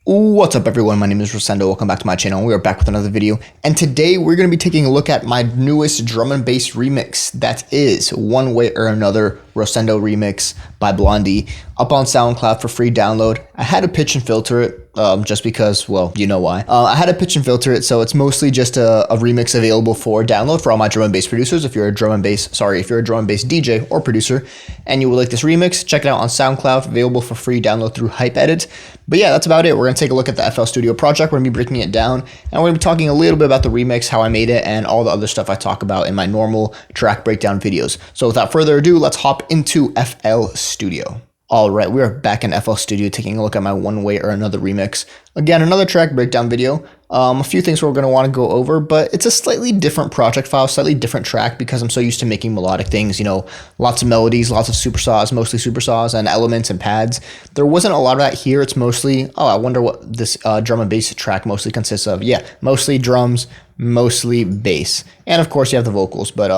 What's up everyone, my name is Rosendo, welcome back to my channel. We are back with another video, and today we're going to be taking a look at my newest drum and bass remix that is One Way or Another Rosendo remix by Blondie, up on SoundCloud for free download. I had to pitch and filter it just because, well, you know why. I had to pitch and filter it, so it's mostly just a remix available for download for all my drum and bass producers. If you're a drum and bass DJ or producer and you would like this remix, check it out on SoundCloud, available for free download through Hype Edit. But yeah, that's about it. We're going to take a look at the FL Studio project. We're going to be breaking it down, and we're going to be talking a little bit about the remix, how I made it, and all the other stuff I talk about in my normal track breakdown videos. So without further ado, let's hop into FL Studio. All right, we are back in FL Studio taking a look at my One Way or Another remix. Again, another track breakdown video. A few things we're going to want to go over, but it's a slightly different project file, slightly different track because I'm so used to making melodic things, you know, lots of melodies, lots of super saws, mostly super saws and elements and pads. There wasn't a lot of that here. It's mostly, I wonder what this drum and bass track mostly consists of. Yeah, mostly drums, mostly bass, and of course you have the vocals. But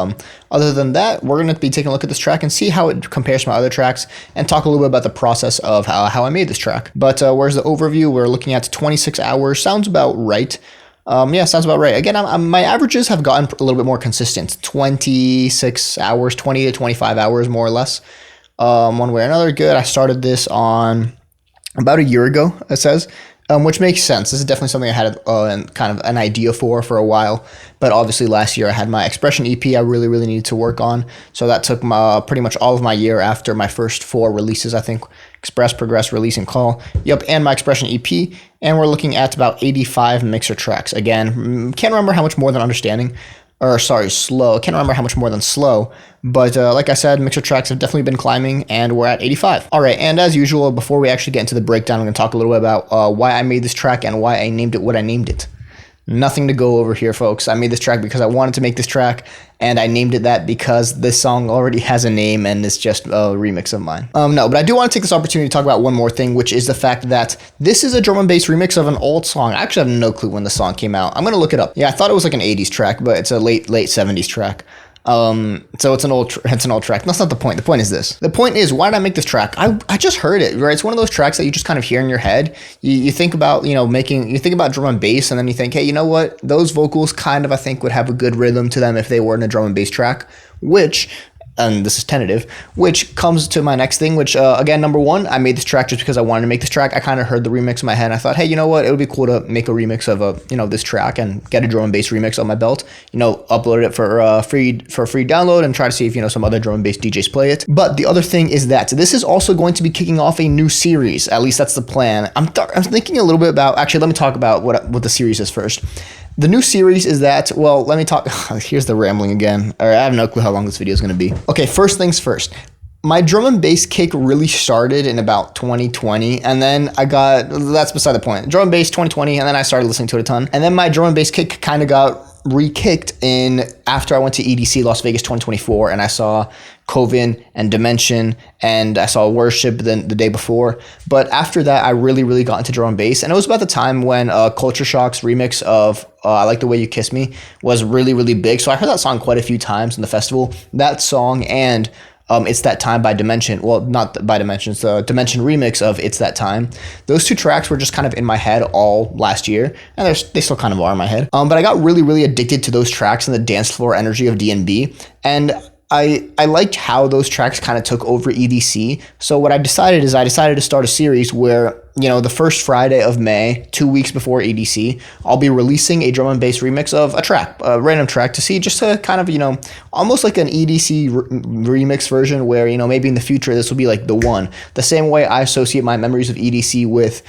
other than that, we're going to be taking a look at this track and see how it compares to my other tracks and talk a little bit about the process of how I made this track. But where's the overview? We're looking at 26 hours. Sounds about right. Yeah, sounds about right. Again, my averages have gotten a little bit more consistent. 26 hours, 20 to 25 hours, more or less. One way or another, good. I started this on about a year ago, it says. Which makes sense. This is definitely something I had kind of an idea for a while. But obviously last year I had my Expression EP I really needed to work on. So that took pretty much all of my year after my first 4 releases, I think. Express, Progress, Release, and Call. Yep, and my Expression EP. And we're looking at about 85 mixer tracks. Again, can't remember how much more than Understanding. Or sorry, Slow. I can't remember how much more than Slow. But like I said, mixer tracks have definitely been climbing, and we're at 85. All right, and as usual, before we actually get into the breakdown, I'm going to talk a little bit about why I made this track and why I named it what I named it. Nothing to go over here, folks. I made this track because I wanted to make this track, and I named it that because this song already has a name, and it's just a remix of mine. No, but I do want to take this opportunity to talk about one more thing, which is the fact that this is a drum and bass remix of an old song. I actually have no clue when the song came out. I'm going to look it up. Yeah, I thought it was like an 80s track, but it's a late 70s track. So it's an old track. That's not the point. The point is this. The point is, why did I make this track? I just heard it, right? It's one of those tracks that you just kind of hear in your head. You think about, you think about drum and bass, and then you think, hey, you know what? Those vocals kind of, I think, would have a good rhythm to them if they were in a drum and bass track, which, and this is tentative, which comes to my next thing, which, again, number one, I made this track just because I wanted to make this track. I kind of heard the remix in my head, and I thought, hey, you know what? It would be cool to make a remix of, this track and get a drum and bass remix on my belt, upload it for free download and try to see if, some other drum and bass DJs play it. But the other thing is that this is also going to be kicking off a new series. At least that's the plan. I'm thinking a little bit about, actually, let me talk about what the series is first. The new series is that, well, let me talk, here's the rambling again. I have no clue how long this video is going to be. Okay, first things first. My drum and bass kick really started in about 2020, and then that's beside the point. Drum and bass 2020, and then I started listening to it a ton. And then my drum and bass kick kind of got re-kicked after I went to EDC Las Vegas 2024, and I saw Cohesion and Dimension, and I saw Worship the day before. But after that, I really got into drum and bass, and it was about the time when Culture Shock's remix of I Like the Way You Kiss Me was really big. So I heard that song quite a few times in the festival. That song and It's That Time by Dimension. Well, not by Dimension. It's the Dimension remix of It's That Time. Those two tracks were just kind of in my head all last year, and they still kind of are in my head. But I got really addicted to those tracks and the dance floor energy of DnB, and I liked how those tracks kind of took over EDC. So what I decided to start a series where, the first Friday of May, 2 weeks before EDC, I'll be releasing a drum and bass remix of a random track to see, just to kind of, almost like an EDC remix version where, maybe in the future this will be like the one. The same way I associate my memories of EDC with,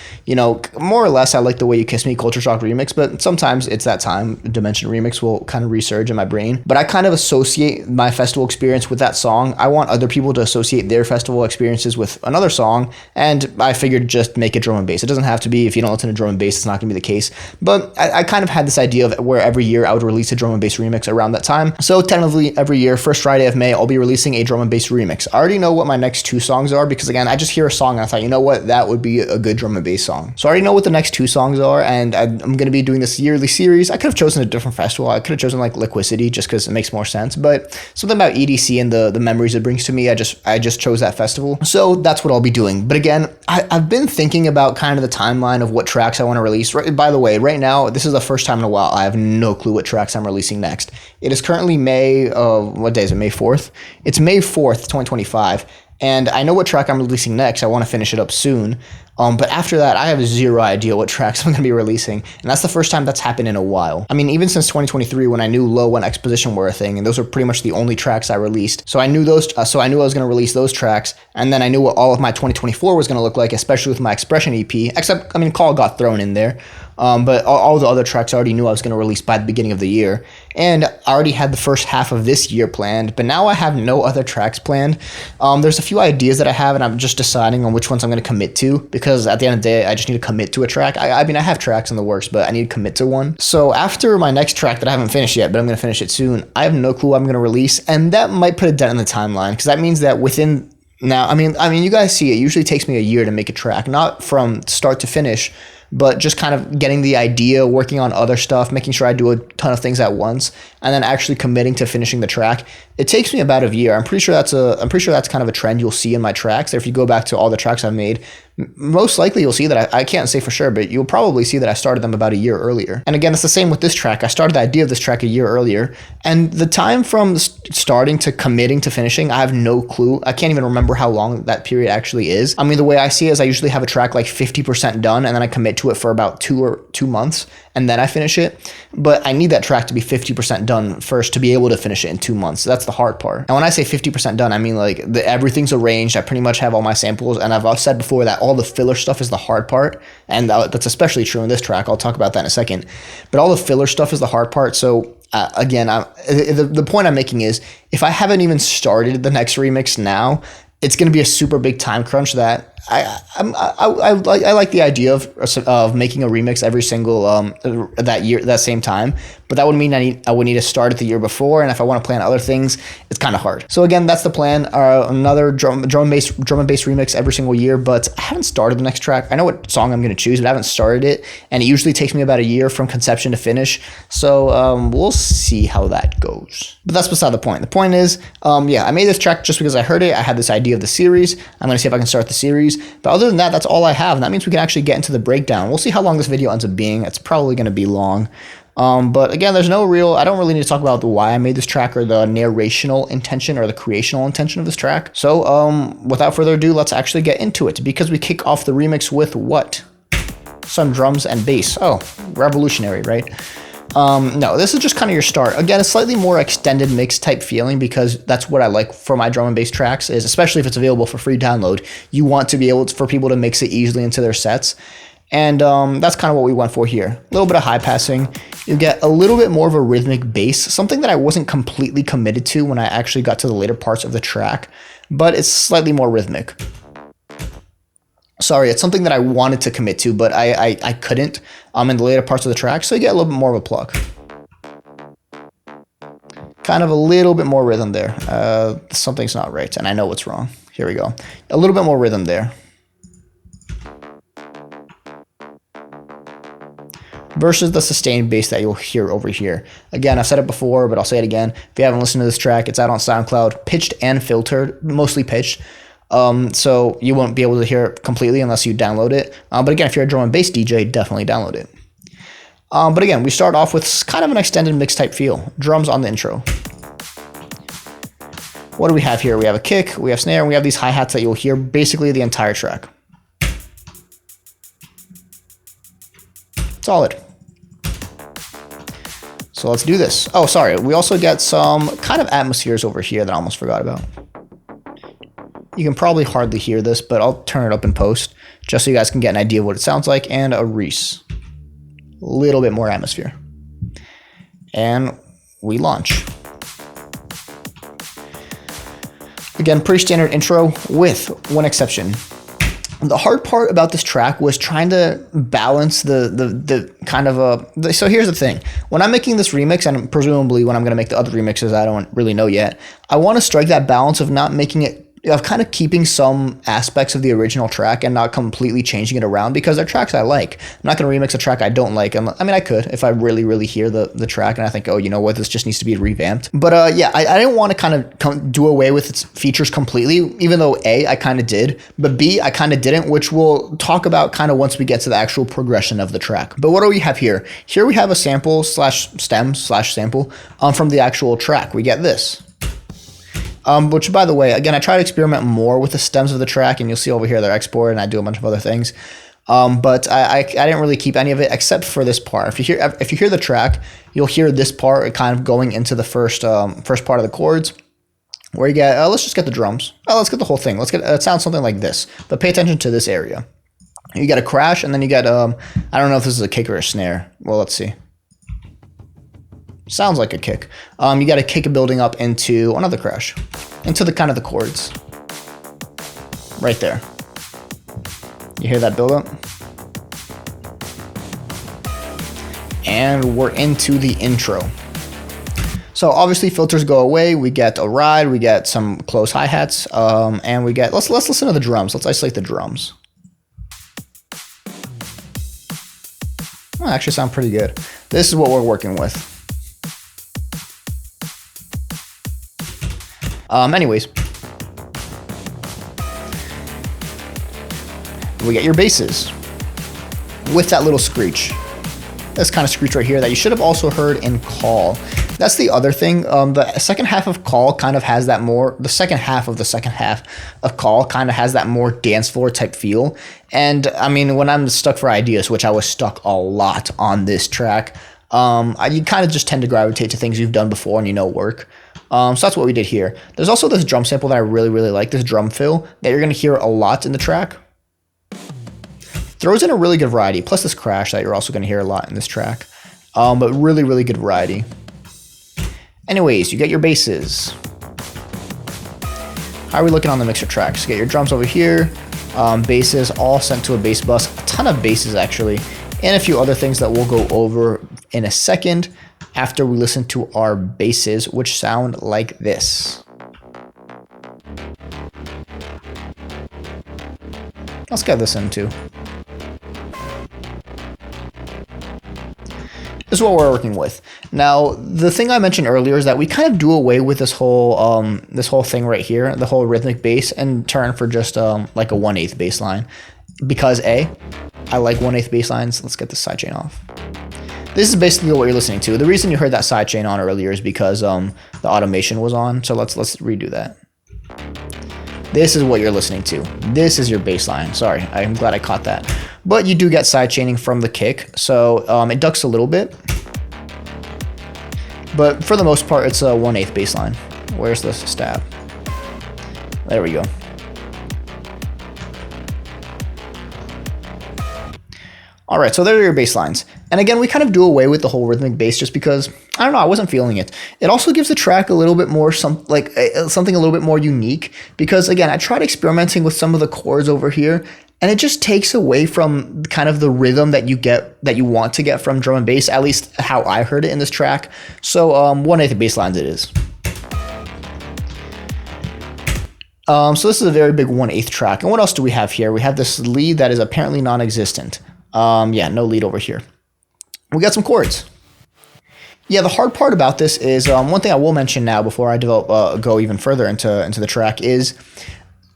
more or less I Like the Way You Kiss Me, Culture Shock remix, but sometimes It's That Time, Dimension remix will kind of resurge in my brain. But I kind of associate my festival experience with that song. I want other people to associate their festival experiences with another song, and I figured just make it drum and bass. It doesn't have to be. If you don't listen to drum and bass, it's not going to be the case. But I kind of had this idea of where every year I would release a drum and bass remix around that time. So tentatively every year, first Friday of May, I'll be releasing a drum and bass remix. I already know what my next 2 songs are because, again, I just hear a song and I thought, you know what, that would be a good drum and bass song. So I already know what the next 2 songs are, and I'm going to be doing this yearly series. I could have chosen a different festival. I could have chosen like Liquicity just because it makes more sense. But something about EDC and the memories it brings to me, I just chose that festival. So that's what I'll be doing. But again, I've been thinking about kind of the timeline of what tracks I want to release. By the way, right now, this is the first time in a while I have no clue what tracks I'm releasing next. It is currently May, what day is it, May 4th? It's May 4th, 2025. And I know what track I'm releasing next. I want to finish it up soon. But after that, I have zero idea what tracks I'm going to be releasing. And that's the first time that's happened in a while. I mean, even since 2023, when I knew low and exposition were a thing, and those were pretty much the only tracks I released. So I knew those. So I knew I was going to release those tracks. And then I knew what all of my 2024 was going to look like, especially with my expression EP. Except, I mean, Call got thrown in there. But all the other tracks I already knew I was going to release by the beginning of the year. And I already had the first half of this year planned, but now I have no other tracks planned. There's a few ideas that I have, and I'm just deciding on which ones I'm going to commit to, because at the end of the day, I just need to commit to a track. I mean, I have tracks in the works, but I need to commit to one. So after my next track that I haven't finished yet, but I'm going to finish it soon, I have no clue what I'm going to release, and that might put a dent in the timeline, because that means that within now, I mean, you guys see it usually takes me a year to make a track, not from start to finish, but just kind of getting the idea, working on other stuff, making sure I do a ton of things at once, and then actually committing to finishing the track. It takes me about a year. I'm pretty sure that's kind of a trend you'll see in my tracks. If you go back to all the tracks I've made, most likely you'll see that I can't say for sure, but you'll probably see that I started them about a year earlier. And again, it's the same with this track. I started the idea of this track a year earlier, and the time from starting to committing to finishing, I have no clue. I can't even remember how long that period actually is. I mean, the way I see it is I usually have a track like 50% done, and then I commit to it for about 2 months, and then I finish it. But I need that track to be 50% done first to be able to finish it in 2 months. So that's the hard part. And when I say 50% done, I mean like everything's arranged. I pretty much have all my samples, and I've said before that all the filler stuff is the hard part, and that's especially true in this track. I'll talk about that in a second. But all the filler stuff is the hard part. So again, the point I'm making is if I haven't even started the next remix now, it's going to be a super big time crunch that I like the idea of making a remix every single that same time, but that would mean I would need to start it the year before, and if I want to plan other things, it's kind of hard. So again, that's the plan. Another drum and bass remix every single year, but I haven't started the next track. I know what song I'm going to choose, but I haven't started it, and it usually takes me about a year from conception to finish. So we'll see how that goes. But that's beside the point. The point is, yeah, I made this track just because I heard it. I had this idea of the series. I'm going to see if I can start the series. But other than that, that's all I have. And that means we can actually get into the breakdown. We'll see how long this video ends up being. It's probably going to be long. But again, I don't really need to talk about the why I made this track or the narrational intention or the creational intention of this track. So without further ado, let's actually get into it, because we kick off the remix with what? Some drums and bass. Oh, revolutionary, right? No, this is just kind of your start. Again, a slightly more extended mix type feeling, because that's what I like for my drum and bass tracks, is especially if it's available for free download, you want to be able for people to mix it easily into their sets. And that's kind of what we went for here. A little bit of high passing. You get a little bit more of a rhythmic bass, something that I wasn't completely committed to when I actually got to the later parts of the track, but it's slightly more rhythmic. Sorry, it's something that I wanted to commit to, but I couldn't in the later parts of the track, so you get a little bit more of a pluck. Kind of a little bit more rhythm there. Something's not right, and I know what's wrong. Here we go. A little bit more rhythm there. Versus the sustained bass that you'll hear over here. Again, I've said it before, but I'll say it again. If you haven't listened to this track, it's out on SoundCloud, pitched and filtered, mostly pitched. So you won't be able to hear it completely unless you download it. But again, if you're a drum and bass DJ, definitely download it. But again, we start off with kind of an extended mix type feel. Drums on the intro. What do we have here? We have a kick, we have snare, and we have these hi-hats that you'll hear basically the entire track. Solid. So let's do this. Oh, sorry. We also get some kind of atmospheres over here that I almost forgot about. You can probably hardly hear this, but I'll turn it up in post just so you guys can get an idea of what it sounds like. And a Reese. A little bit more atmosphere. And we launch. Again, pretty standard intro with one exception. The hard part about this track was trying to balance the kind of so here's the thing. When I'm making this remix, and presumably when I'm going to make the other remixes, I don't really know yet, I want to strike that balance of not making it of kind of keeping some aspects of the original track and not completely changing it around, because they're tracks I like. I'm not going to remix a track I don't like. I mean, I could if I really, really hear the track and I think, oh, you know what, this just needs to be revamped. But yeah, I didn't want to kind of do away with its features completely, even though A, I kind of did, but B, I kind of didn't, which we'll talk about kind of once we get to the actual progression of the track. But what do we have here? Here we have a sample slash stem slash sample from the actual track. We get this. Which, by the way, again, I try to experiment more with the stems of the track, and you'll see over here they're exported, and I do a bunch of other things. But I didn't really keep any of it except for this part. If you hear the track, you'll hear this part kind of going into the first part of the chords, where you get. Let's just get the drums. Let's get the whole thing. Let's get. It sounds something like this. But pay attention to this area. You get a crash, and then you get. I don't know if this is a kick or a snare. Well, let's see. Sounds like a kick. You got a kick building up into another crash, into the kind of the chords. Right there. You hear that build up? And we're into the intro. So obviously filters go away. We get a ride. We get some close hi-hats. And we get, let's listen to the drums. Let's isolate the drums. Actually sound pretty good. This is what we're working with. Anyways, we get your basses with that little screech. This kind of screech right here that you should have also heard in Call. That's the other thing. The second half of Call kind of has that more, the second half of Call kind of has that more dance floor type feel. And I mean, when I'm stuck for ideas, which I was stuck a lot on this track, you kind of just tend to gravitate to things you've done before and you know work. So that's what we did here. There's also this drum sample that I really, really like, this drum fill that you're going to hear a lot in the track. Throws in a really good variety, plus this crash that you're also going to hear a lot in this track. But really, really good variety. Anyways, you get your basses. How are we looking on the mixer tracks? You get your drums over here, basses all sent to a bass bus, a ton of basses actually, and a few other things that we'll go over in a second after we listen to our basses, which sound like this. Let's get this in too. This is what we're working with. Now, the thing I mentioned earlier is that we kind of do away with this whole thing right here, the whole rhythmic bass, and turn for just like a 1/8 bass line. Because A, I like 1/8 bass lines. Let's get the sidechain off. This is basically what you're listening to. The reason you heard that sidechain on earlier is because the automation was on. So let's redo that. This is what you're listening to. This is your bass line. Sorry, I'm glad I caught that. But you do get sidechaining from the kick, so it ducks a little bit. But for the most part, it's a 1/8 bass line. Where's the stab? There we go. All right, so there are your bass lines. And again, we kind of do away with the whole rhythmic bass just because, I don't know, I wasn't feeling it. It also gives the track a little bit more, something a little bit more unique, because again, I tried experimenting with some of the chords over here, and it just takes away from kind of the rhythm that you want to get from drum and bass, at least how I heard it in this track. So 1/8 bass lines it is. So this is a very big 1/8 track. And what else do we have here? We have this lead that is apparently non-existent. Yeah, no lead over here. We got some chords. Yeah, the hard part about this is one thing I will mention now before I go even further into the track is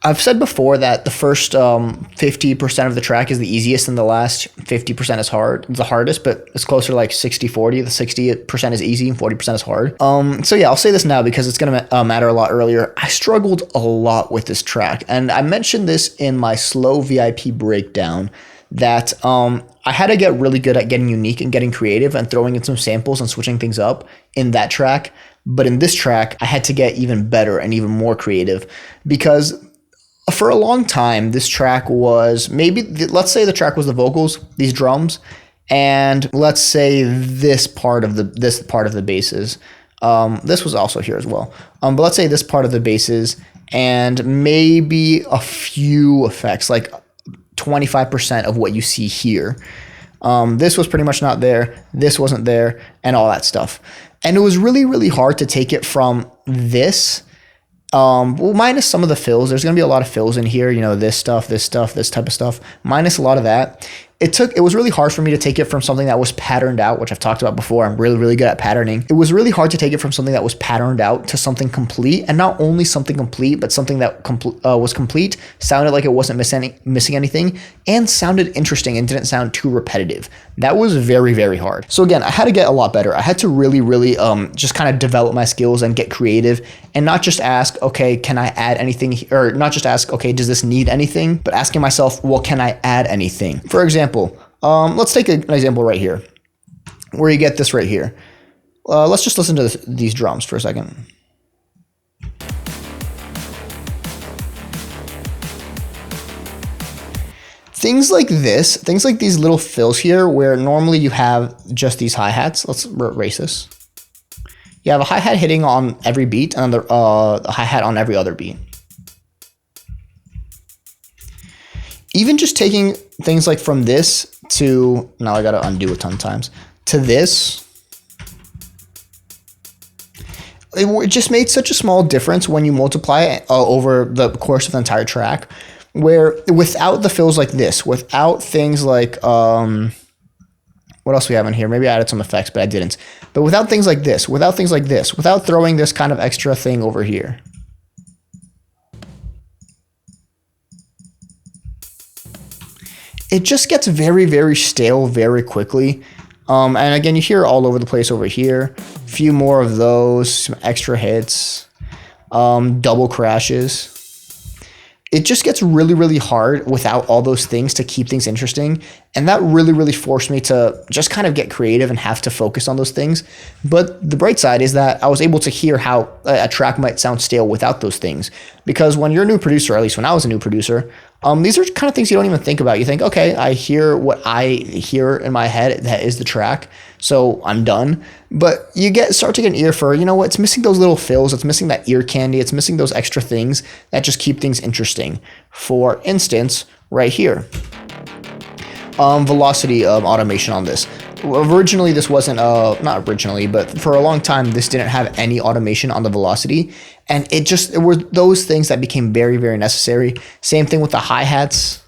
I've said before that the first 50% of the track is the easiest and the last 50% is the hardest, but it's closer to like 60-40. The 60% is easy and 40% is hard. So yeah, I'll say this now because it's going to matter a lot earlier. I struggled a lot with this track, and I mentioned this in my slow VIP breakdown that I had to get really good at getting unique and getting creative and throwing in some samples and switching things up in that track. But in this track, I had to get even better and even more creative because for a long time, this track was let's say the track was the vocals, these drums, and let's say this part of the basses. This was also here as well. But let's say this part of the basses and maybe a few effects, like 25% of what you see here. This was pretty much not there. This wasn't there, and all that stuff. And it was really, really hard to take it from this Well, minus some of the fills. There's going to be a lot of fills in here, you know, this stuff, this type of stuff, minus a lot of that. It was really hard for me to take it from something that was patterned out, which I've talked about before. I'm really, really good at patterning. It was really hard to take it from something that was patterned out to something complete, and not only something complete, but something that was complete, sounded like it wasn't missing anything, and sounded interesting and didn't sound too repetitive. That was very, very hard. So again, I had to get a lot better. I had to really, really just kind of develop my skills and get creative, and not just ask, okay, can I add anything? Or not just ask, okay, does this need anything? But asking myself, well, can I add anything? For example, let's take an example right here, where you get this right here. Let's just listen to these drums for a second. Things like this, things like these little fills here, where normally you have just these hi-hats. Let's erase this. You have a hi-hat hitting on every beat and a hi-hat on every other beat. Even just taking things like from this to, now I gotta undo a ton of times, to this, it just made such a small difference when you multiply it over the course of the entire track, where without the fills like this, without things like, what else we have in here? Maybe I added some effects, but I didn't. But without things like this, without things like this, without throwing this kind of extra thing over here, it just gets very, very stale very quickly. And again, you hear it all over the place over here. A few more of those, some extra hits, double crashes. It just gets really, really hard without all those things to keep things interesting. And that really, really forced me to just kind of get creative and have to focus on those things. But the bright side is that I was able to hear how a track might sound stale without those things. Because when you're a new producer, at least when I was a new producer, these are kind of things you don't even think about. You think, okay, I hear what I hear in my head, that is the track, so I'm done. But you start to get an ear for, you know what, it's missing those little fills, it's missing that ear candy, it's missing those extra things that just keep things interesting. For instance, right here, velocity automation on this. Originally, this wasn't, not originally, but for a long time, this didn't have any automation on the velocity. And it were those things that became very, very necessary. Same thing with the hi-hats,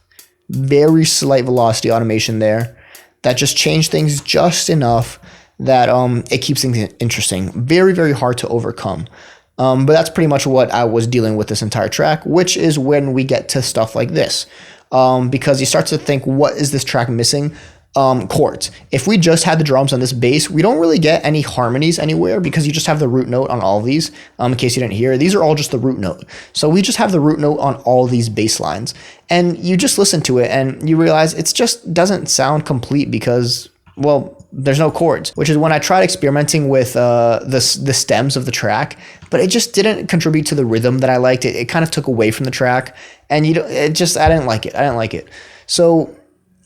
very slight velocity automation there. That just changed things just enough that it keeps things interesting. Very, very hard to overcome. But that's pretty much what I was dealing with this entire track, which is when we get to stuff like this. Because you start to think, what is this track missing? Chords. If we just had the drums on this bass, we don't really get any harmonies anywhere because you just have the root note on all of these. In case you didn't hear, these are all just the root note. So we just have the root note on all these bass lines. And you just listen to it and you realize it just doesn't sound complete because, well, there's no chords, which is when I tried experimenting with the stems of the track, but it just didn't contribute to the rhythm that I liked. It kind of took away from the track, and I didn't like it. So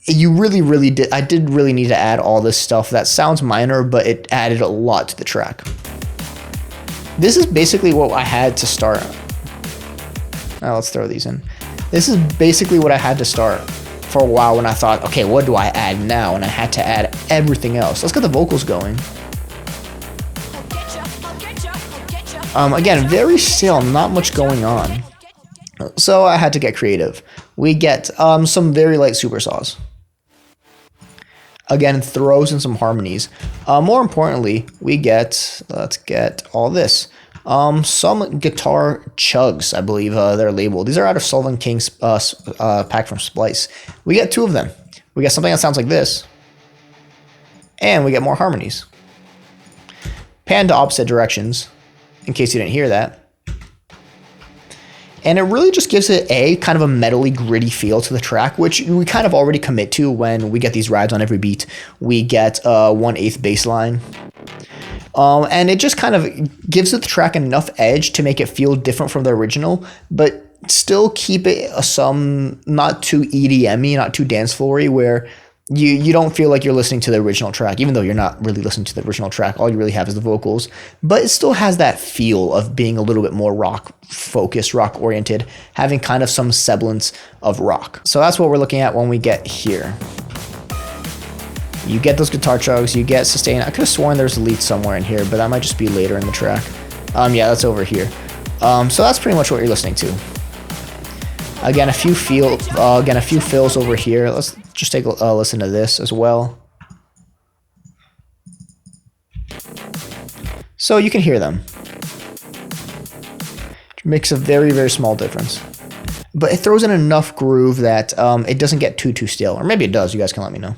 you really did. I did really need to add all this stuff that sounds minor, but it added a lot to the track. This is basically what I had to start. Now let's throw these in. This is basically what I had to start for a while when I thought, okay, what do I add now? And I had to add everything else. Let's get the vocals going. Again, very still, not much going on. So I had to get creative. We get some very light supersaws. Again, throws and some harmonies. More importantly, let's get all this. Some guitar chugs, I believe they're labeled. These are out of Sullivan King's pack from Splice. We get 2 of them. We get something that sounds like this. And we get more harmonies. Pan to opposite directions, in case you didn't hear that. And it really just gives it kind of a metally, gritty feel to the track, which we kind of already commit to when we get these rides on every beat. We get 1/8 bass line. And it just kind of gives the track enough edge to make it feel different from the original, but still keep it some not too EDM-y, not too dance floor-y, where you don't feel like you're listening to the original track, even though you're not really listening to the original track. All you really have is the vocals, but it still has that feel of being a little bit more rock-focused, rock-oriented, having kind of some semblance of rock. So that's what we're looking at when we get here. You get those guitar chugs, you get sustain. I could have sworn there's a lead somewhere in here, but that might just be later in the track. Yeah, that's over here. So that's pretty much what you're listening to. Again, a few fills over here. Let's just take a listen to this as well. So you can hear them. It makes a very, very small difference. But it throws in enough groove that it doesn't get too stale. Or maybe it does. You guys can let me know.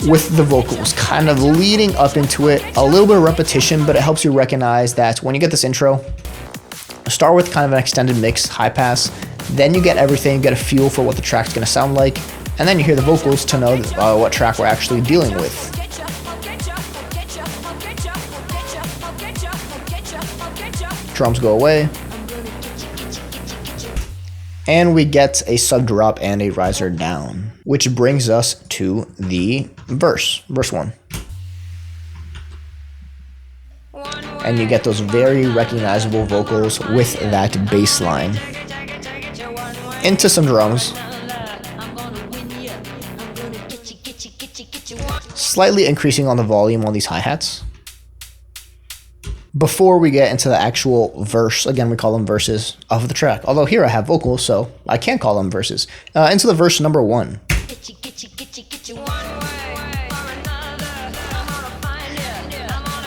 With the vocals kind of leading up into it, a little bit of repetition, but it helps you recognize that when you get this intro, start with kind of an extended mix, high pass, then you get everything, get a feel for what the track's going to sound like, and then you hear the vocals to know what track we're actually dealing with. Drums go away, and we get a sub drop and a riser down, which brings us to the verse 1. And you get those very recognizable vocals with that bass line. Into some drums. Slightly increasing on the volume on these hi-hats. Before we get into the actual verse, again, we call them verses of the track. Although here I have vocals, so I can't call them verses. Into the verse number 1.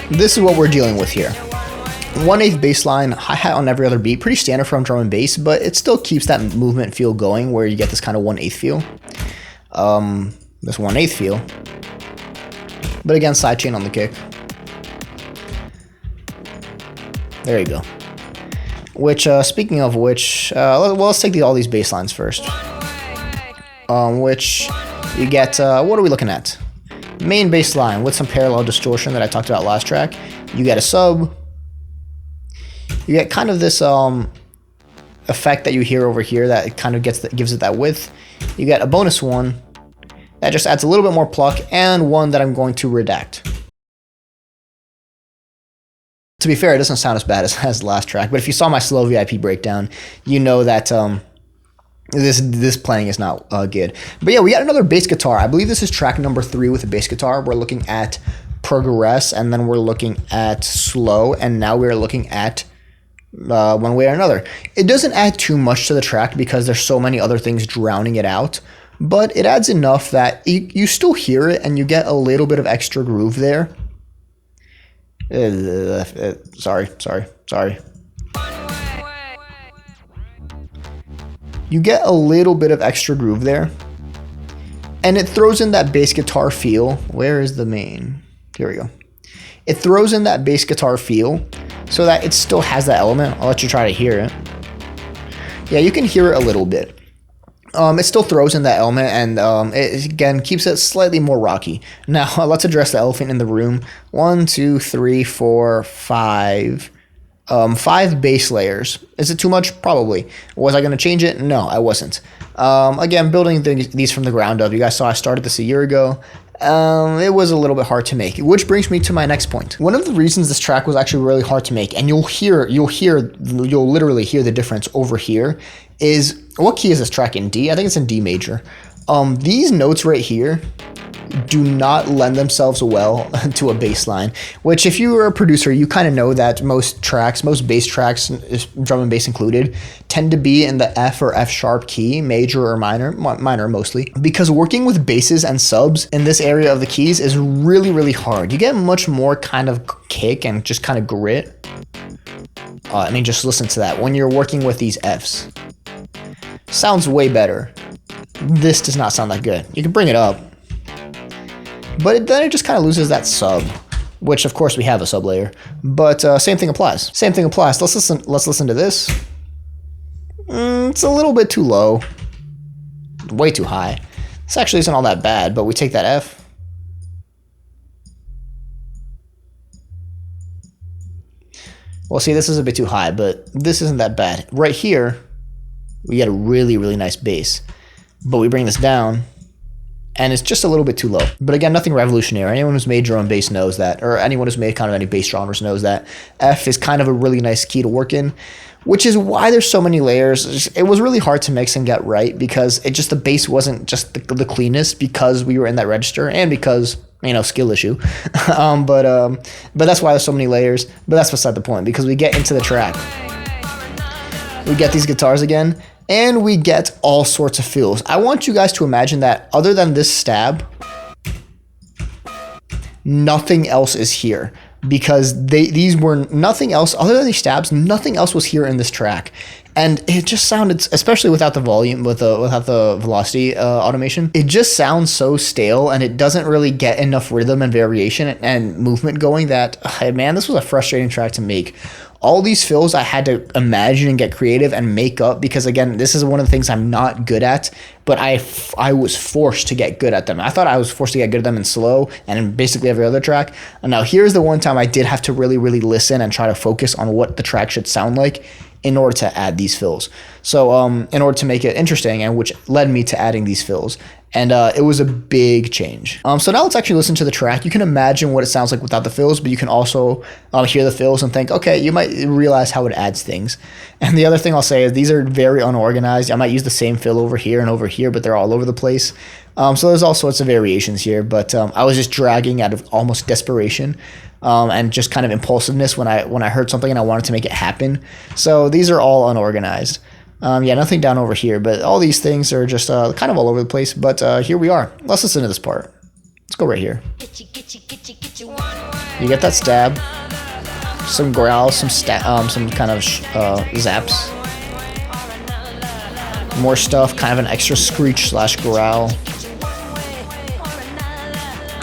This is what we're dealing with here. 1/8 bass line, hi-hat on every other beat. Pretty standard from drum and bass, but it still keeps that movement feel going where you get this kind of 1/8 feel. This 1/8 feel. But again, sidechain on the kick. There you go. Which, speaking of which, well, let's take all these bass lines first. Which you get, what are we looking at? Main bass line with some parallel distortion that I talked about last track. You get a sub. You get kind of this effect that you hear over here that it kind of gives it that width. You get a bonus one that just adds a little bit more pluck, and one that I'm going to redact. To be fair, it doesn't sound as bad as the last track, but if you saw my slow VIP breakdown, you know that this playing is not good. But yeah, we got another bass guitar. I believe this is track number 3 with a bass guitar. We're looking at progress, and then we're looking at slow, and now we're looking at one way or another. It doesn't add too much to the track because there's so many other things drowning it out, but it adds enough that you still hear it and you get a little bit of extra groove there. Sorry. You get a little bit of extra groove there, and it throws in that bass guitar feel. Where is the main? Here we go. It throws in that bass guitar feel so that it still has that element. I'll let you try to hear it. Yeah, you can hear it a little bit. It still throws in that element, and it again keeps it slightly more rocky. Now let's address the elephant in the room. 1, 2, 3, 4, 5. 5 bass layers. Is it too much? Probably. Was I going to change it? No, I wasn't. Again, building these from the ground up. You guys saw I started this a year ago. It was a little bit hard to make, which brings me to my next point. One of the reasons this track was actually really hard to make, and you'll literally hear the difference over here, is what key is this track in? D? I think it's in D major. These notes right here do not lend themselves well to a bass line, which if you are a producer, you kind of know that most bass tracks, drum and bass included, tend to be in the F or F sharp key, major or minor mostly, because working with basses and subs in this area of the keys is really, really hard. You get much more kind of kick and just kind of grit. I mean, just listen to that. When you're working with these Fs, sounds way better. This does not sound that good. You can bring it up, but then it just kind of loses that sub, which of course we have a sub layer, but same thing applies. Let's listen to this. It's a little bit too low, way too high. This actually isn't all that bad, but we take that F. Well, see, this is a bit too high, but this isn't that bad. Right here, we get a really, really nice bass, but we bring this down, and it's just a little bit too low. But again, nothing revolutionary. Anyone who's made drum and bass knows that, or anyone who's made kind of any bass genres knows that F is kind of a really nice key to work in, which is why there's so many layers. It was really hard to mix and get right because the bass wasn't just the cleanest, because we were in that register and because you know, skill issue. But that's why there's so many layers. But that's beside the point, because we get into the track. We get these guitars again, and we get all sorts of fills. I want you guys to imagine that other than this stab, nothing else is here, because these were nothing else other than these stabs. Nothing else was here in this track, and it just sounded, especially without the volume, without the velocity automation, it just sounds so stale, and it doesn't really get enough rhythm and variation and movement going. That, man, this was a frustrating track to make. All these fills I had to imagine and get creative and make up, because again, this is one of the things I'm not good at, but I was forced to get good at them. I thought I was forced to get good at them in slow and in basically every other track. And now here's the one time I did have to really, really listen and try to focus on what the track should sound like in order to add these fills. So in order to make it interesting, and which led me to adding these fills. And it was a big change. So now let's actually listen to the track. You can imagine what it sounds like without the fills, but you can also hear the fills and think, okay, you might realize how it adds things. And the other thing I'll say is these are very unorganized. I might use the same fill over here, but they're all over the place. So there's all sorts of variations here, but I was just dragging out of almost desperation. And just kind of impulsiveness when I heard something and I wanted to make it happen. So these are all unorganized. Yeah, nothing down over here, but all these things are just kind of all over the place. But here we are. Let's listen to this part. Let's go right here. You get that stab, some growls, some kind of zaps, more stuff, kind of an extra screech / growl.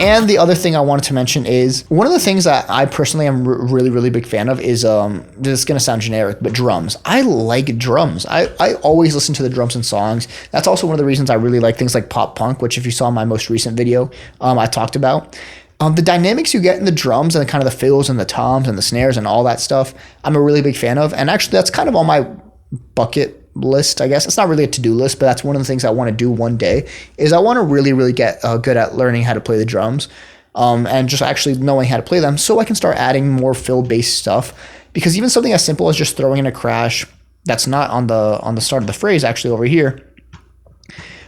And the other thing I wanted to mention is, one of the things that I personally am really, really big fan of is, this is going to sound generic, but drums. I like drums. I always listen to the drums in songs. That's also one of the reasons I really like things like pop punk, which if you saw my most recent video, I talked about. The dynamics you get in the drums and kind of the fills and the toms and the snares and all that stuff, I'm a really big fan of. And actually, that's kind of on my bucket list, I guess. It's not really a to-do list, but that's one of the things I want to do one day, is I want to really, really get good at learning how to play the drums, and just actually knowing how to play them, so I can start adding more fill-based stuff. Because even something as simple as just throwing in a crash that's not on the start of the phrase, actually over here,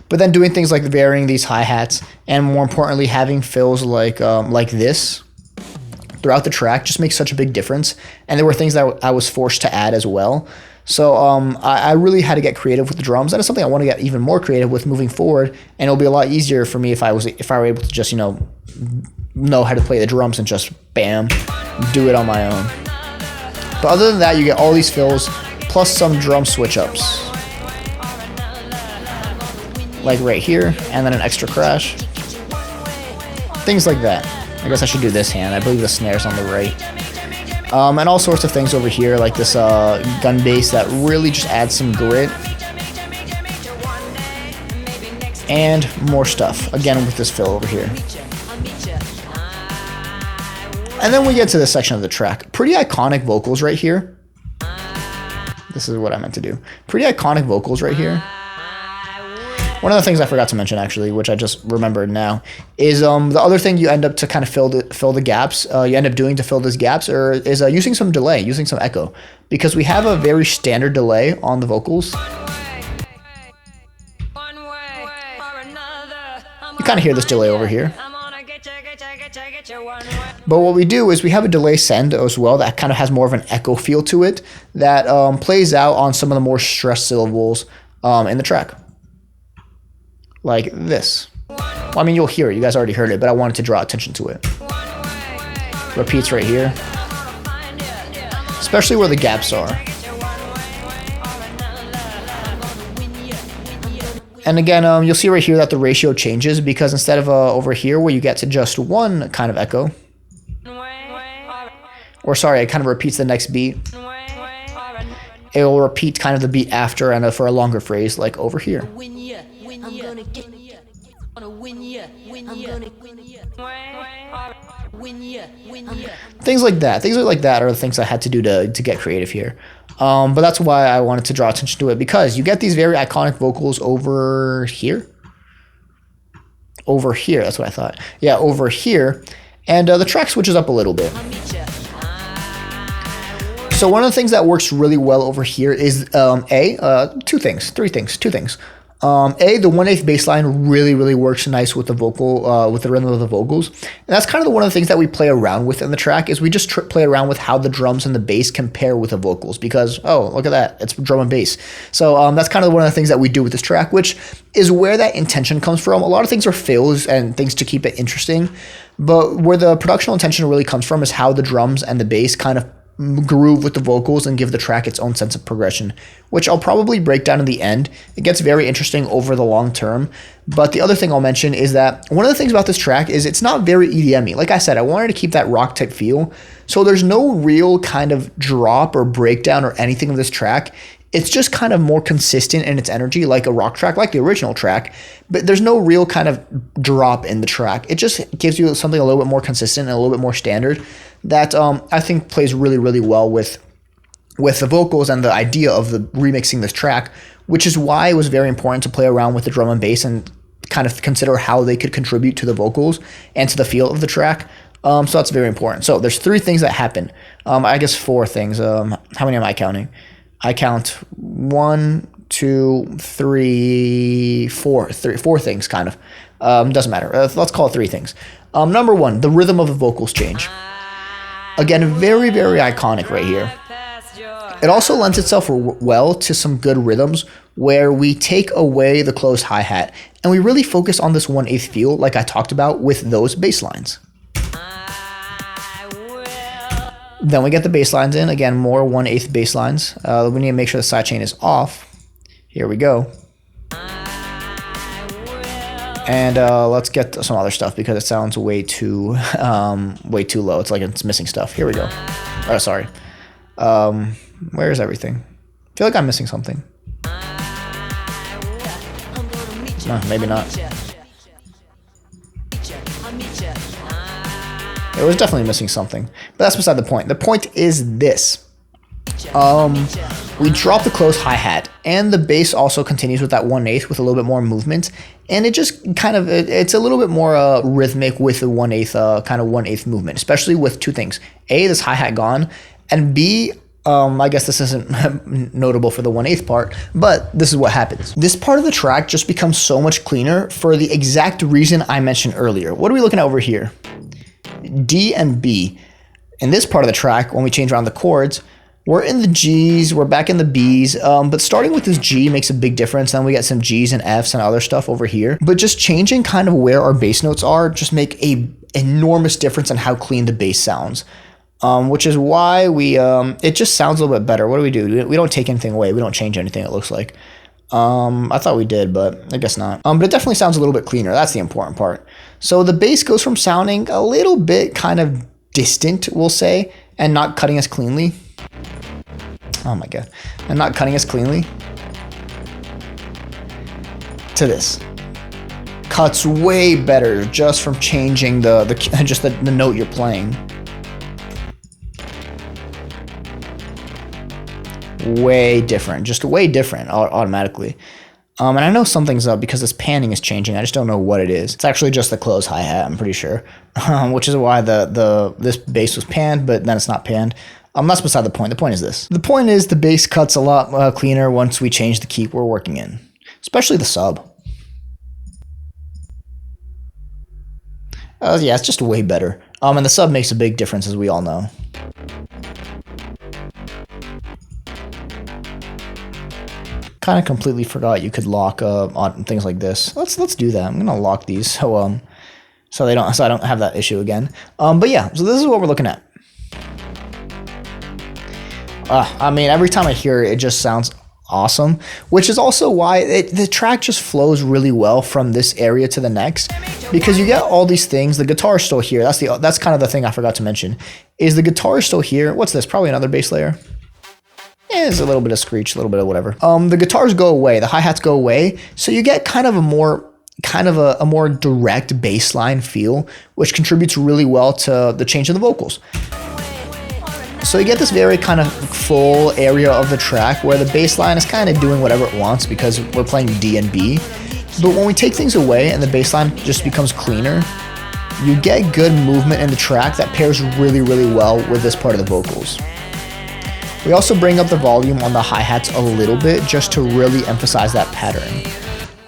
but then doing things like varying these hi-hats, and more importantly, having fills like this throughout the track just makes such a big difference. And there were things that I was forced to add as well. So I really had to get creative with the drums, and it's something I want to get even more creative with moving forward. And it'll be a lot easier for me if I were able to just know how to play the drums and just bam, do it on my own. But other than that, you get all these fills plus some drum switch ups, like right here, and then an extra crash, things like that. I guess I should do this hand. I believe the snare's on the right. And all sorts of things over here, like this gun bass that really just adds some grit. And more stuff, again with this fill over here. And then we get to this section of the track. Pretty iconic vocals right here. This is what I meant to do. Pretty iconic vocals right here. One of the things I forgot to mention, actually, which I just remembered now, is the other thing you end up to kind of fill the gaps, you end up doing to fill these gaps, is using some delay, using some echo. Because we have a very standard delay on the vocals. You kind of hear this delay over here. But what we do is we have a delay send as well that kind of has more of an echo feel to it, that plays out on some of the more stressed syllables in the track. Like this. Well, I mean, you'll hear it. You guys already heard it, but I wanted to draw attention to it. Repeats right here. Especially where the gaps are. And again, you'll see right here that the ratio changes, because instead of over here where you get to just one kind of echo, or sorry, it kind of repeats the next beat, it will repeat kind of the beat after, and for a longer phrase, like over here. Things like that. Things like that are the things I had to do to get creative here. But that's why I wanted to draw attention to it, because you get these very iconic vocals over here. Over here, that's what I thought. Yeah, over here. And the track switches up a little bit. So one of the things that works really well over here is, three things. The 1/8 bass line really works nice with the vocal, with the rhythm of the vocals. And that's kind of one of the things that we play around with in the track is we just play around with how the drums and the bass compare with the vocals because, oh, look at that. It's drum and bass. So that's kind of one of the things that we do with this track, which is where that intention comes from. A lot of things are fills and things to keep it interesting, but where the productional intention really comes from is how the drums and the bass kind of groove with the vocals and give the track its own sense of progression, which I'll probably break down in the end. It gets very interesting over the long term. But the other thing I'll mention is that one of the things about this track is it's not very EDM-y. Like I said, I wanted to keep that rock type feel. So there's no real kind of drop or breakdown or anything of this track. It's just kind of more consistent in its energy, like a rock track, like the original track, but there's no real kind of drop in the track. It just gives you something a little bit more consistent and a little bit more standard that I think plays really well with the vocals and the idea of the remixing this track, which is why it was very important to play around with the drum and bass and kind of consider how they could contribute to the vocals and to the feel of the track. So that's very important. So there's 3 things that happen. I guess 4 things. How many am I counting? I count 1, 2, 3, 4 things kind of. Doesn't matter. Let's call it 3 things. Number 1, the rhythm of the vocals change. Again, very iconic right here. It also lends itself well to some good rhythms where we take away the closed hi-hat and we really focus on this 1/8 feel like I talked about with those bass lines. Then we get the bass lines in. Again, more 1/8 bass lines. We need to make sure the sidechain is off. Here we go. And let's get some other stuff because it sounds way too low. It's like it's missing stuff. Here we go. Oh, sorry. Where is everything? I feel like I'm missing something. No, maybe not. It was definitely missing something, but that's beside the point. The point is this. We drop the close hi-hat and the bass also continues with that 1/8 with a little bit more movement. And it just kind of, it's a little bit more rhythmic with the 1/8, kind of 1/8 movement, especially with 2 things. A, this hi-hat gone, and B, I guess this isn't notable for the 1/8 part, but this is what happens. This part of the track just becomes so much cleaner for the exact reason I mentioned earlier. What are we looking at over here? D and B. In this part of the track, when we change around the chords, we're in the G's, we're back in the B's, but starting with this G makes a big difference. Then we get some G's and F's and other stuff over here. But just changing kind of where our bass notes are just make a enormous difference in how clean the bass sounds. Which is why we, it just sounds a little bit better. What do? We don't take anything away. We don't change anything, it looks like. I thought we did, but I guess not. But it definitely sounds a little bit cleaner. That's the important part. So the bass goes from sounding a little bit kind of distant, we'll say, and not cutting as cleanly. Oh my God. And not cutting as cleanly to this. Cuts way better just from changing the note you're playing. Way different, just way different automatically. And I know something's up because this panning is changing. I just don't know what it is. It's actually just the close hi-hat, I'm pretty sure, which is why this bass was panned, but then it's not panned. That's beside the point. The point is this. The point is the bass cuts a lot cleaner once we change the key we're working in, especially the sub. Yeah, it's just way better. And the sub makes a big difference, as we all know. Kind of completely forgot you could lock on things like this. Let's do that. I'm gonna lock these so I don't have that issue again. But yeah, so this is what we're looking at. I mean, every time I hear it, it just sounds awesome, which is also why the track just flows really well from this area to the next, because you get all these things. The guitar is still here. That's kind of the thing I forgot to mention, is the guitar is still here. What's this? Probably another bass layer. There's a little bit of screech, a little bit of whatever. The guitars go away, the hi-hats go away, so you get kind of a more direct bass line feel, which contributes really well to the change in the vocals. So you get this very kind of full area of the track where the bass line is kind of doing whatever it wants because we're playing D and B. But when we take things away and the bass line just becomes cleaner, you get good movement in the track that pairs really well with this part of the vocals. We also bring up the volume on the hi-hats a little bit just to really emphasize that pattern.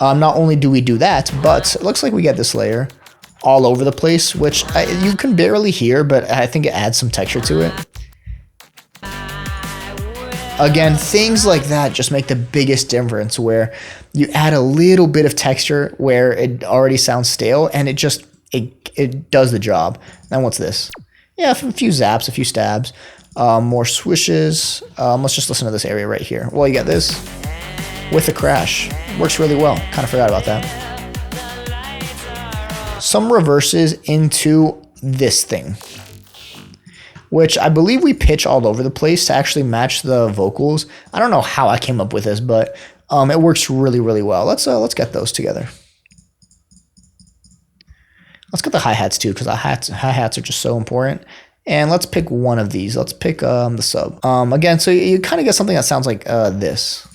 Not only do we do that, but it looks like we get this layer all over the place, which you can barely hear, but I think it adds some texture to it. Again, things like that just make the biggest difference, where you add a little bit of texture where it already sounds stale, and it does the job. Now what's this? Yeah, a few zaps, a few stabs, more swishes. Let's just listen to this area right here. Well, you get this with the crash. Works really well. Kind of forgot about that. Some reverses into this thing, which I believe we pitch all over the place to actually match the vocals. I don't know how I came up with this, but it works really, really well. Let's get those together. Let's get the hi-hats too, because the hi-hats are just so important. And let's pick one of these. Let's pick the sub. Again, so you kind of get something that sounds like this.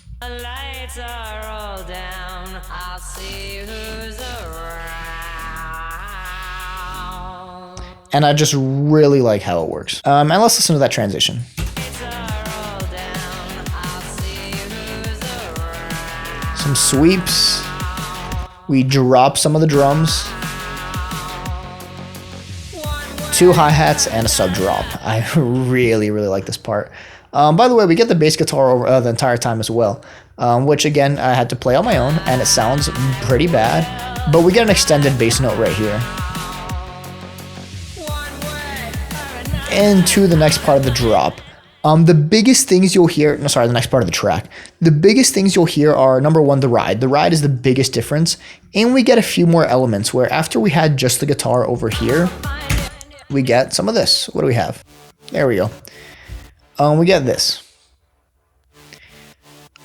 And I just really like how it works. And let's listen to that transition. Some sweeps. We drop some of the drums. 2 hi-hats and a sub drop. I really, really like this part. By the way, we get the bass guitar over the entire time as well, which again, I had to play on my own, and it sounds pretty bad, but we get an extended bass note right here. Into the next part of the drop. The biggest things you'll hear, no, sorry, the next part of the track. The biggest things you'll hear are, number one, the ride. The ride is the biggest difference, and we get a few more elements where after we had just the guitar over here, we get some of this. What do we have? There we go. We get this.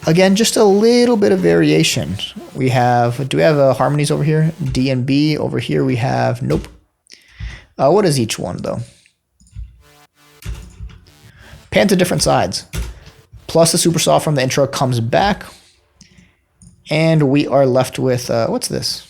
Again, just a little bit of variation. We have, do we have harmonies over here? DnB over here we have, nope. What is each one though? Pan to different sides. Plus the super soft from the intro comes back. And we are left with, what's this?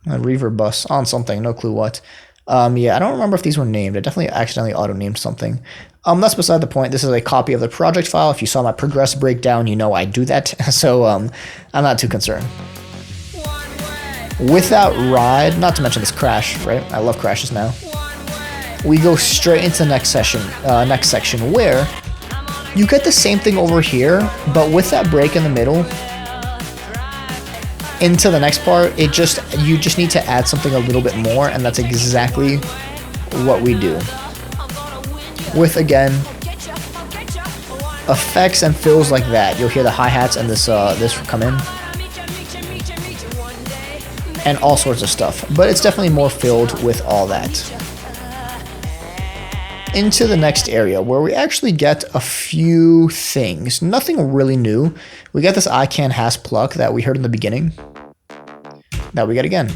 A reverb bus on something, no clue what. Yeah, I don't remember if these were named. I definitely accidentally auto-named something. That's beside the point. This is a copy of the project file. If you saw my progress breakdown, you know I do that. So I'm not too concerned. With that ride, not to mention this crash, right? I love crashes now. We go straight into the next section where you get the same thing over here, but with that break in the middle, into the next part, you just need to add something a little bit more, and that's exactly what we do. With, again, effects and fills like that. You'll hear the hi-hats and this come in. And all sorts of stuff. But it's definitely more filled with all that. Into the next area where we actually get a few things. Nothing really new. We get this I Can Has pluck that we heard in the beginning. That we get again.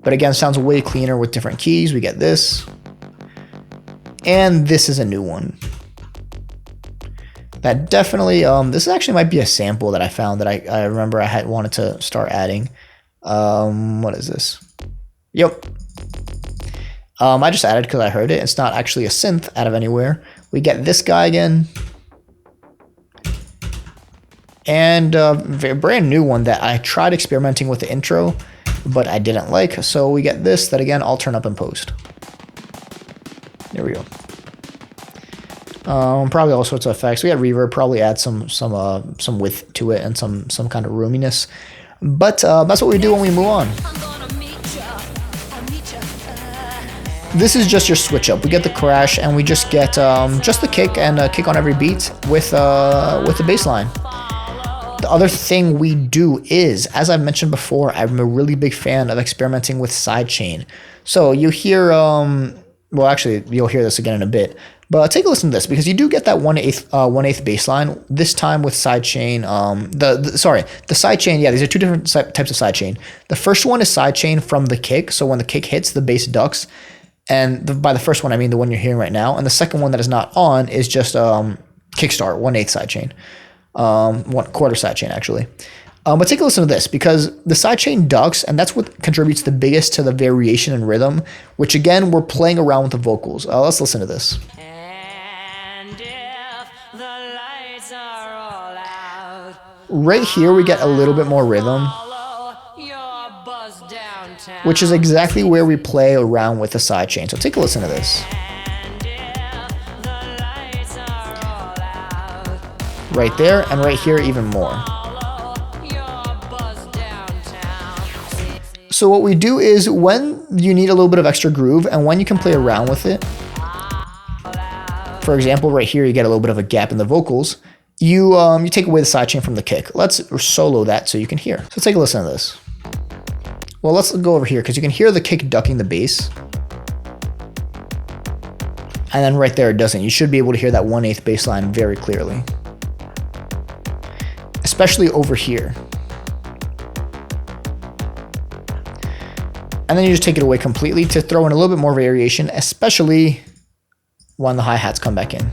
But again, sounds way cleaner with different keys. We get this. And this is a new one. That definitely, this actually might be a sample that I found that I remember I had wanted to start adding. What is this? Yep. I just added because I heard it. It's not actually a synth out of anywhere. We get this guy again. And a brand new one that I tried experimenting with the intro, but I didn't like. So we get this that again, I'll turn up in post. There we go. Probably all sorts of effects. We got reverb, probably add some width to it and some kind of roominess. But that's what we do when we move on. This is just your switch up. We get the crash and we just get just the kick and a kick on every beat with the bass line. The other thing we do is, as I've mentioned before, I'm a really big fan of experimenting with sidechain. So you hear, well, actually, you'll hear this again in a bit. But take a listen to this, because you do get that 1/8 bass line, this time with sidechain. The sidechain, yeah, these are two different types of sidechain. The first one is sidechain from the kick. So when the kick hits, the bass ducks. And by the first one, I mean the one you're hearing right now. And the second one that is not on is just kickstart, 1/8 sidechain. 1/4 sidechain, actually. But take a listen to this, because the sidechain ducks, and that's what contributes the biggest to the variation in rhythm, which again, we're playing around with the vocals. Let's listen to this. And if the lights are all out, right here, we get a little bit more rhythm. which is exactly where we play around with the sidechain. So take a listen to this. Right there, and right here even more. So what we do is when you need a little bit of extra groove and when you can play around with it, for example, right here you get a little bit of a gap in the vocals, you take away the sidechain from the kick. Let's solo that so you can hear. So take a listen to this. Well, let's go over here because you can hear the kick ducking the bass. And then right there it doesn't. You should be able to hear that 1/8 bass line very clearly. Especially over here. And then you just take it away completely to throw in a little bit more variation, especially when the hi-hats come back in.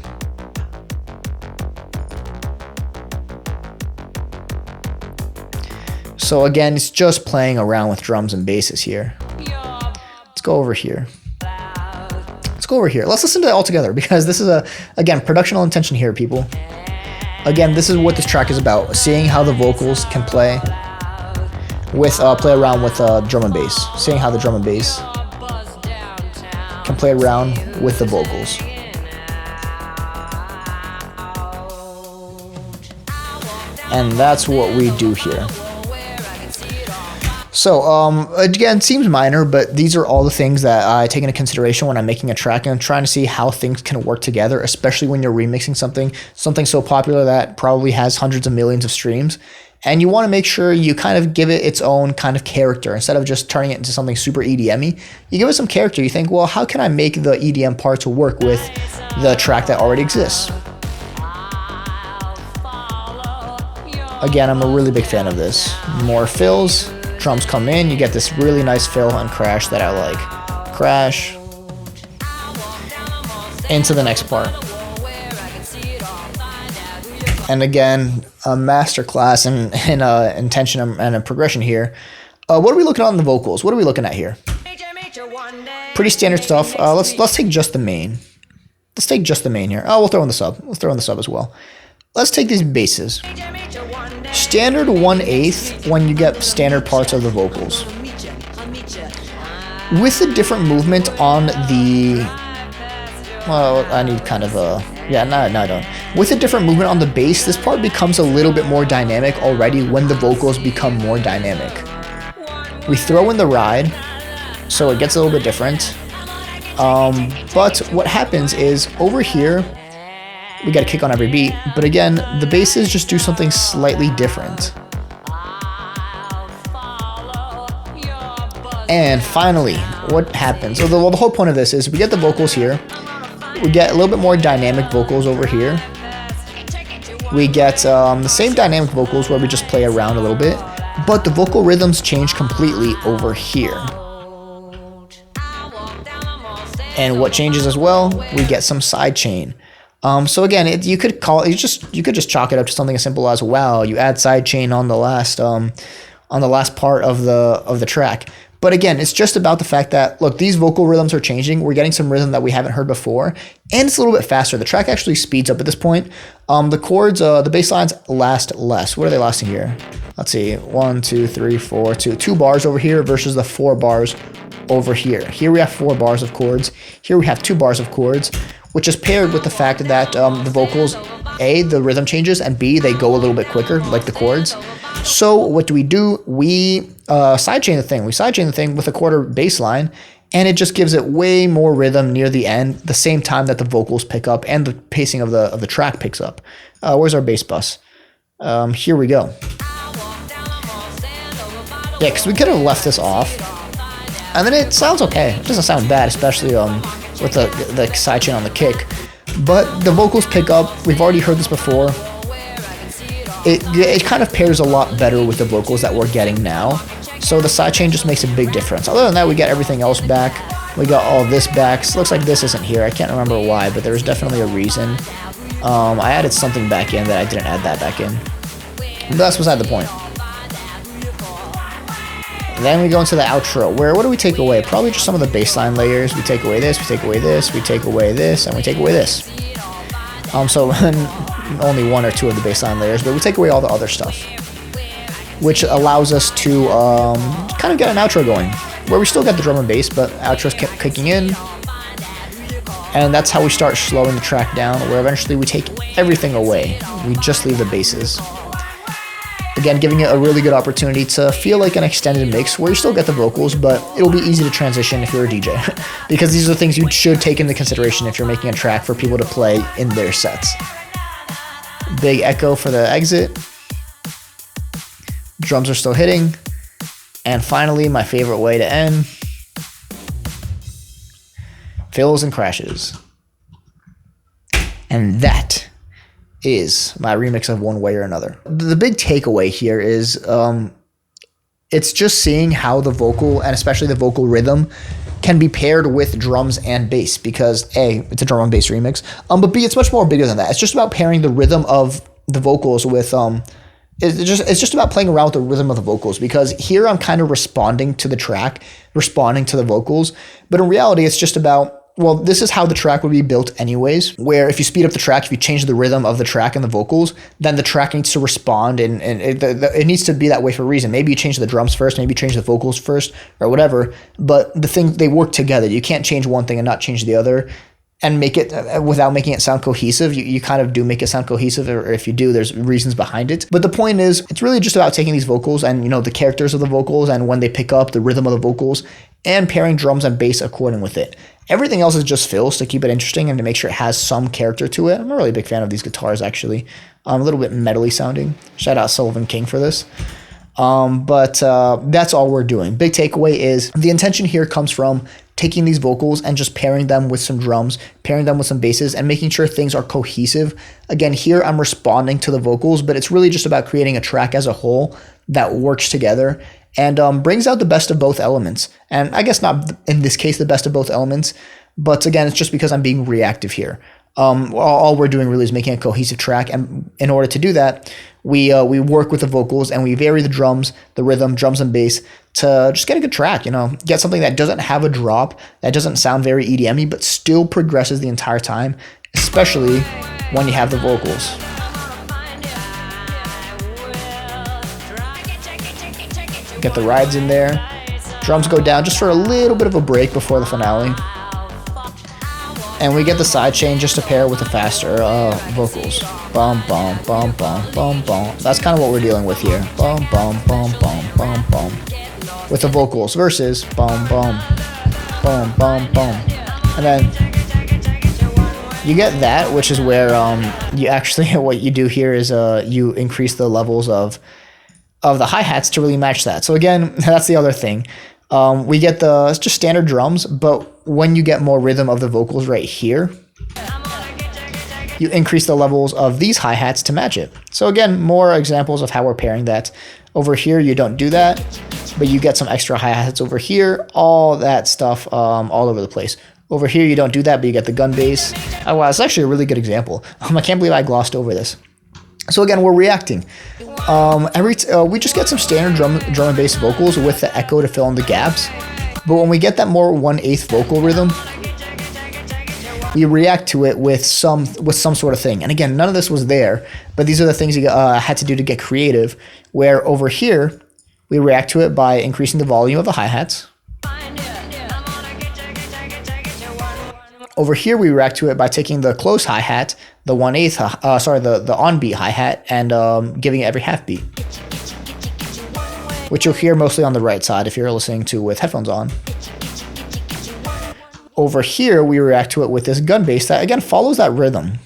So again, it's just playing around with drums and basses here. Let's go over here. Let's go over here. Let's listen to it all together because this is again, productional intention here, people. Again, this is what this track is about, seeing how the vocals can play around with drum and bass, seeing how the drum and bass can play around with the vocals. And that's what we do here. So again, seems minor, but these are all the things that I take into consideration when I'm making a track and I'm trying to see how things can work together, especially when you're remixing something so popular that probably has hundreds of millions of streams. And you want to make sure you kind of give it its own kind of character. Instead of just turning it into something super EDM-y, you give it some character. You think, well, how can I make the EDM part to work with the track that already exists? Again, I'm a really big fan of this. More fills, drums come in, you get this really nice fill and crash that I like. Crash. Into the next part. And again, a masterclass in intention and a progression here. What are we looking at on the vocals? What are we looking at here? Pretty standard stuff. Let's take just the main. Let's take just the main here. Oh, we'll throw in the sub. Let's throw in the sub as well. Let's take these basses. Standard 1/8 when you get standard parts of the vocals. With a different movement on the... Well, I need kind of a... Yeah, no, I don't. With a different movement on the bass, this part becomes a little bit more dynamic already when the vocals become more dynamic. We throw in the ride, so it gets a little bit different. But what happens is over here, we got a kick on every beat, but again, the basses just do something slightly different. And finally, what happens? So the whole point of this is we get the vocals here. We get a little bit more dynamic vocals over here. We get the same dynamic vocals where we just play around a little bit, but the vocal rhythms change completely over here. And what changes as well? We get some sidechain. So again, you could just chalk it up to something as simple as, wow, you add sidechain on the last part of the track. But again, it's just about the fact that, look, these vocal rhythms are changing. We're getting some rhythm that we haven't heard before, and it's a little bit faster. The track actually speeds up at this point. The chords, the bass lines last less. What are they lasting here? Let's see, 1, 2, 3, 4, 2 bars over here versus the 4 bars over here. Here we have 4 bars of chords. Here we have 2 bars of chords, which is paired with the fact that the vocals, A, the rhythm changes, and B, they go a little bit quicker, like the chords. So what do? We sidechain the thing. We sidechain the thing with a quarter bass line, and it just gives it way more rhythm near the end, the same time that the vocals pick up and the pacing of the track picks up. Where's our bass bus? Here we go. Yeah, because we could have left this off, and then it sounds okay. It doesn't sound bad, especially with the sidechain on the kick. But the vocals pick up. We've already heard this before. It kind of pairs a lot better with the vocals that we're getting now. So the sidechain just makes a big difference. Other than that, we got everything else back. We got all this back. So looks like this isn't here. I can't remember why, but there's definitely a reason. I added something back in that I didn't add that back in. But that's beside the point. Then we go into the outro, where what do we take away? Probably just some of the bassline layers. We take away this, we take away this, we take away this, and we take away this. So only 1 or 2 of the bassline layers, but we take away all the other stuff, which allows us to kind of get an outro going. where we still get the drum and bass, but outro's kept kicking in. And that's how we start slowing the track down, where eventually we take everything away. We just leave the basses. Again, giving it a really good opportunity to feel like an extended mix where you still get the vocals, but it'll be easy to transition if you're a DJ. Because these are things you should take into consideration if you're making a track for people to play in their sets. Big echo for the exit. Drums are still hitting. And finally, my favorite way to end. Fills and crashes. And that is my remix of One Way or Another. The big takeaway here is it's just seeing how the vocal, and especially the vocal rhythm, can be paired with drums and bass, because A, it's a drum and bass remix, but B, it's much more bigger than that. It's just about pairing the rhythm of the vocals with it's just about playing around with the rhythm of the vocals, because here I'm kind of responding to the track, responding to the vocals, but in reality it's just about, well, this is how the track would be built anyways, where if you speed up the track, if you change the rhythm of the track and the vocals, then the track needs to respond, and it needs to be that way for a reason. Maybe you change the drums first, maybe you change the vocals first, or whatever, but the thing, they work together. You can't change one thing and not change the other and make it without making it sound cohesive. You kind of do make it sound cohesive, or if you do, there's reasons behind it. But the point is, it's really just about taking these vocals and, you know, the characters of the vocals and when they pick up the rhythm of the vocals and pairing drums and bass according with it. Everything else is just fills to keep it interesting and to make sure it has some character to it. I'm a really big fan of these guitars, actually. A little bit metally sounding. Shout out Sullivan King for this. But that's all we're doing. Big takeaway is the intention here comes from taking these vocals and just pairing them with some drums, pairing them with some basses, and making sure things are cohesive. Again, here I'm responding to the vocals, but it's really just about creating a track as a whole that works together and brings out the best of both elements. And I guess not in this case the best of both elements, but again, it's just because I'm being reactive here. All we're doing really is making a cohesive track, and in order to do that, we work with the vocals and we vary the drums, the rhythm, drums and bass to just get a good track, you know, get something that doesn't have a drop, that doesn't sound very EDM-y, but still progresses the entire time, especially when you have the vocals. Get the rides in there. Drums go down just for a little bit of a break before the finale. And we get the sidechain just to pair with the faster vocals. Bum, bum, bum, bum, bum, bum. That's kind of what we're dealing with here. Bum, bum, bum, bum, bum, bum. With the vocals versus bum, bum, bum, bum, bum. And then you get that, which is where you actually, what you do here is you increase the levels of the hi-hats to really match that. So again, that's the other thing. We get it's just standard drums, but when you get more rhythm of the vocals right here, you increase the levels of these hi-hats to match it. So again, more examples of how we're pairing that. Over here, you don't do that, but you get some extra hi-hats over here, all that stuff all over the place. Over here, you don't do that, but you get the gun bass. Oh wow, it's actually a really good example. I can't believe I glossed over this. So again, we're reacting. We just get some standard drum and bass vocals with the echo to fill in the gaps. But when we get that more 1/8 vocal rhythm, we react to it with some sort of thing. And again, none of this was there, but these are the things you had to do to get creative. Where over here, we react to it by increasing the volume of the hi-hats. Over here, we react to it by taking the close hi-hat, the 1/8, the on-beat hi-hat, and giving it every half beat, which you'll hear mostly on the right side if you're listening to with headphones on. Over here, we react to it with this gun bass that, again, follows that rhythm.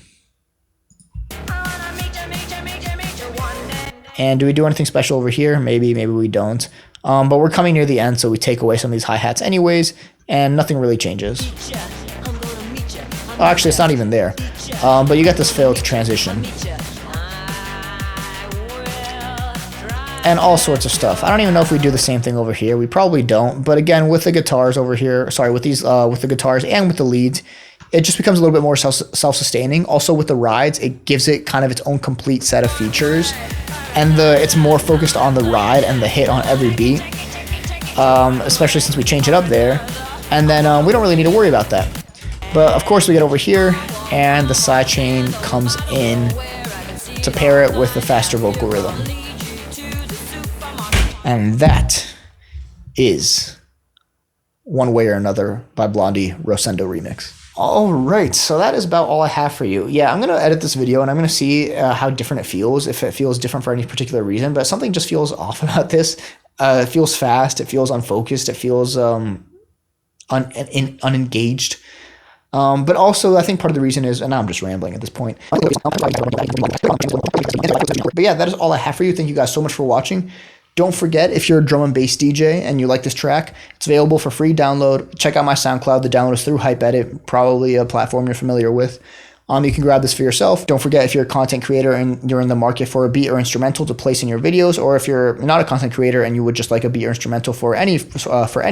And do we do anything special over here? Maybe we don't. But we're coming near the end, so we take away some of these hi-hats anyways, and nothing really changes. Oh, actually, it's not even there. But you get this fill to transition. And all sorts of stuff. I don't even know if we do the same thing over here. We probably don't. But again, with the guitars over here, with the guitars and with the leads, it just becomes a little bit more self-sustaining. Also with the rides, it gives it kind of its own complete set of features. And it's more focused on the ride and the hit on every beat. Especially since we change it up there. And then we don't really need to worry about that. But of course we get over here and the sidechain comes in to pair it with the faster vocal rhythm. And that is One Way or Another by Blondie, Rosendo remix. All right, so that is about all I have for you. Yeah, I'm going to edit this video and I'm going to see how different it feels, if it feels different for any particular reason, but something just feels off about this. It feels fast, it feels unfocused, it feels unengaged. But also, I think part of the reason is, and now I'm just rambling at this point. But yeah, that is all I have for you. Thank you guys so much for watching. Don't forget, if you're a drum and bass DJ and you like this track, it's available for free download. Check out my SoundCloud. The download is through HypeEdit, probably a platform you're familiar with. You can grab this for yourself. Don't forget, if you're a content creator and you're in the market for a beat or instrumental to place in your videos, or if you're not a content creator and you would just like a beat or instrumental for any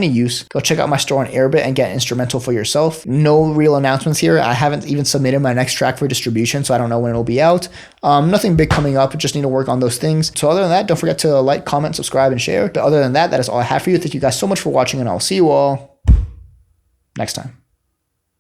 use, go check out my store on Airbit and get an instrumental for yourself. No real announcements here. I haven't even submitted my next track for distribution, so I don't know when it'll be out. Nothing big coming up. Just need to work on those things. So other than that, don't forget to like, comment, subscribe, and share. But other than that, that is all I have for you. Thank you guys so much for watching, and I'll see you all next time.